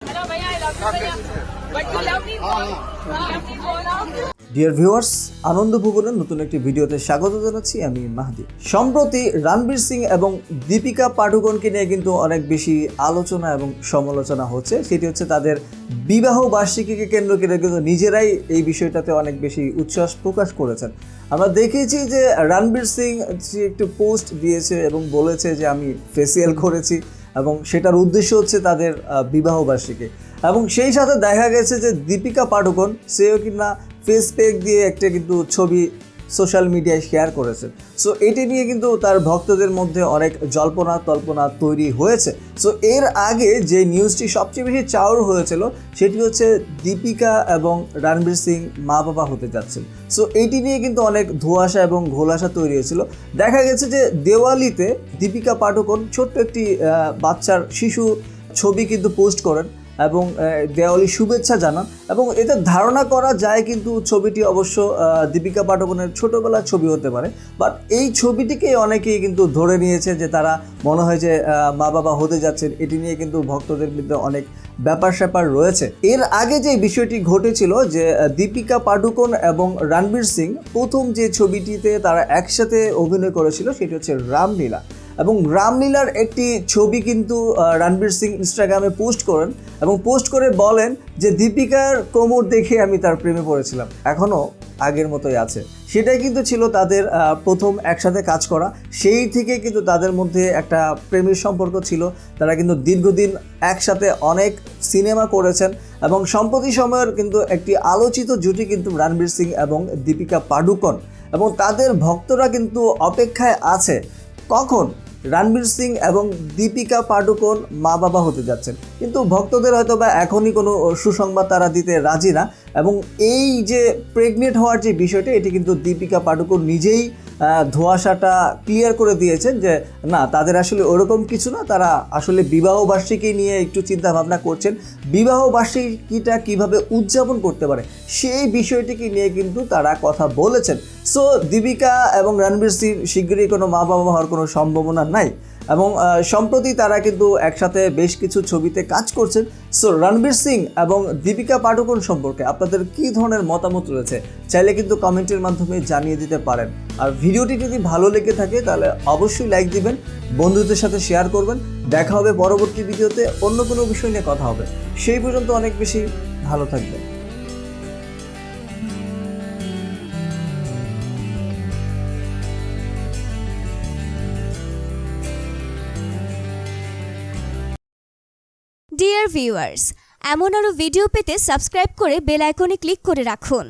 Hello, Bhaiya, I love you, Bhaiya. But you love me more. You love me more now. Dear viewers, আনন্দ ভুবনের নতুন একটি ভিডিওতে স্বাগত জানাচ্ছি আমি মাহদি। সম্প্রতি রণবীর সিং এবং দীপিকা পাডুকোনকে নিয়ে কিন্তু অনেক বেশি আলোচনা এবং সমালোচনা হচ্ছে। সেটি হচ্ছে তাদের বিবাহ বার্ষিকীকে কেন্দ্র করে কিন্তু নিজেরাই এই বিষয়টাতে অনেক বেশি উচ্ছ্বাস প্রকাশ করেছেন। আমরা দেখেছি যে রণবীর সিং একটু পোস্ট দিয়েছে এবং বলেছে যে আমি ফেসিয়াল করেছি এবং সেটার উদ্দেশ্য হচ্ছে তাদের বিবাহ বার্ষিকী। এবং সেই সাথে দেখা গেছে যে দীপিকা পাডুকোন সেও কিনা ফেস প্যাক দিয়ে একটা কিন্তু ছবি সোশ্যাল মিডিয়ায় শেয়ার করেছেন। সো এটি নিয়ে কিন্তু তার ভক্তদের মধ্যে অনেক জল্পনা তল্পনা তৈরি হয়েছে। সো এর আগে যে নিউজটি সবচেয়ে বেশি চাউর হয়েছিল সেটি হচ্ছে দীপিকা এবং রণবীর সিং মা বাবা হতে যাচ্ছেন। সো এইটি নিয়ে কিন্তু অনেক ধোঁয়াশা এবং ঘোলাসা তৈরি হয়েছিল। দেখা গেছে যে দেওয়ালিতে দীপিকা পাডুকোন ছোট্ট একটি বাচ্চার শিশু ছবি কিন্তু পোস্ট করেন এবং দেওয়ালি শুভেচ্ছা জানান এবং এতে ধারণা করা যায় কিন্তু ছবিটি অবশ্য দীপিকা পাডুকোনের ছোটোবেলার ছবি হতে পারে। বাট এই ছবিটিকে অনেকেই কিন্তু ধরে নিয়েছে যে তারা মনে হয় যে মা বাবা হতে যাচ্ছেন। এটি নিয়ে কিন্তু ভক্তদের মধ্যে অনেক ব্যাপার স্যাপার রয়েছে। এর আগে যে বিষয়টি ঘটেছিল যে দীপিকা পাডুকোন এবং রণবীর সিং প্রথম যে ছবিটিতে তারা একসাথে অভিনয় করেছিল সেটি হচ্ছে রামলীলা এবং রামলীলার একটি ছবি কিন্তু রণবীর সিং ইনস্টাগ্রামে পোস্ট করেন এবং পোস্ট করে বলেন যে দীপিকার কোমর দেখে আমি তার প্রেমে পড়েছিলাম, এখনও আগের মতোই আছে। সেটাই কিন্তু ছিল তাদের প্রথম একসাথে কাজ করা। সেই থেকে কিন্তু তাদের মধ্যে একটা প্রেমের সম্পর্ক ছিল। তারা কিন্তু দীর্ঘদিন একসাথে অনেক সিনেমা করেছেন এবং সম্প্রতি সময়ের কিন্তু একটি আলোচিত জুটি কিন্তু রণবীর সিং এবং দীপিকা পাডুকোন এবং তাদের ভক্তরা কিন্তু অপেক্ষায় আছে কখন রণবীর সিং এবং দীপিকা পাডুকোন মা বাবা হতে যাচ্ছেন। কিন্তু ভক্তদের হয়তো বা এখনই কোনো সুসংবাদ তারা দিতে রাজি না এবং এই যে প্রেগনেন্ট হওয়ার যে বিষয়টা এটি কিন্তু দীপিকা পাডুকোন নিজেই ধোঁয়াশাটা ক্লিয়ার করে দিয়েছেন যে না, তাদের আসলে ওরকম কিছু না, তারা আসলে বিবাহ বার্ষিকী নিয়ে একটু চিন্তা ভাবনা করছেন। বিবাহ বার্ষিকীটা কীভাবে উদযাপন করতে পারে সেই বিষয়টিকে নিয়ে কিন্তু তারা কথা বলেছেন। সো দীপিকা এবং রণবীর সিং শীঘ্রই কোনো মা বাবা হওয়ার কোনো সম্ভাবনা নাই এবং সম্প্রতি তারা কিন্তু একসাথে বেশ কিছু ছবিতে কাজ করছেন। সো রণবীর সিং এবং দীপিকা পাডুকোন সম্পর্কে আপনাদের কী ধরনের মতামত রয়েছে চাইলে কিন্তু কমেন্টের মাধ্যমে জানিয়ে দিতে পারেন। আর ভিডিওটি যদি ভালো লেগে থাকে তাহলে অবশ্যই লাইক দিবেন, বন্ধুদের সাথে শেয়ার করবেন। দেখা হবে পরবর্তী ভিডিওতে, অন্য কোনো বিষয় নিয়ে কথা হবে। সেই পর্যন্ত অনেক বেশি ভালো থাকবেন। ডিয়ার ভিউয়ার্স, এমন আরও ভিডিও পেতে সাবস্ক্রাইব করে বেল আইকনে ক্লিক করে রাখুন।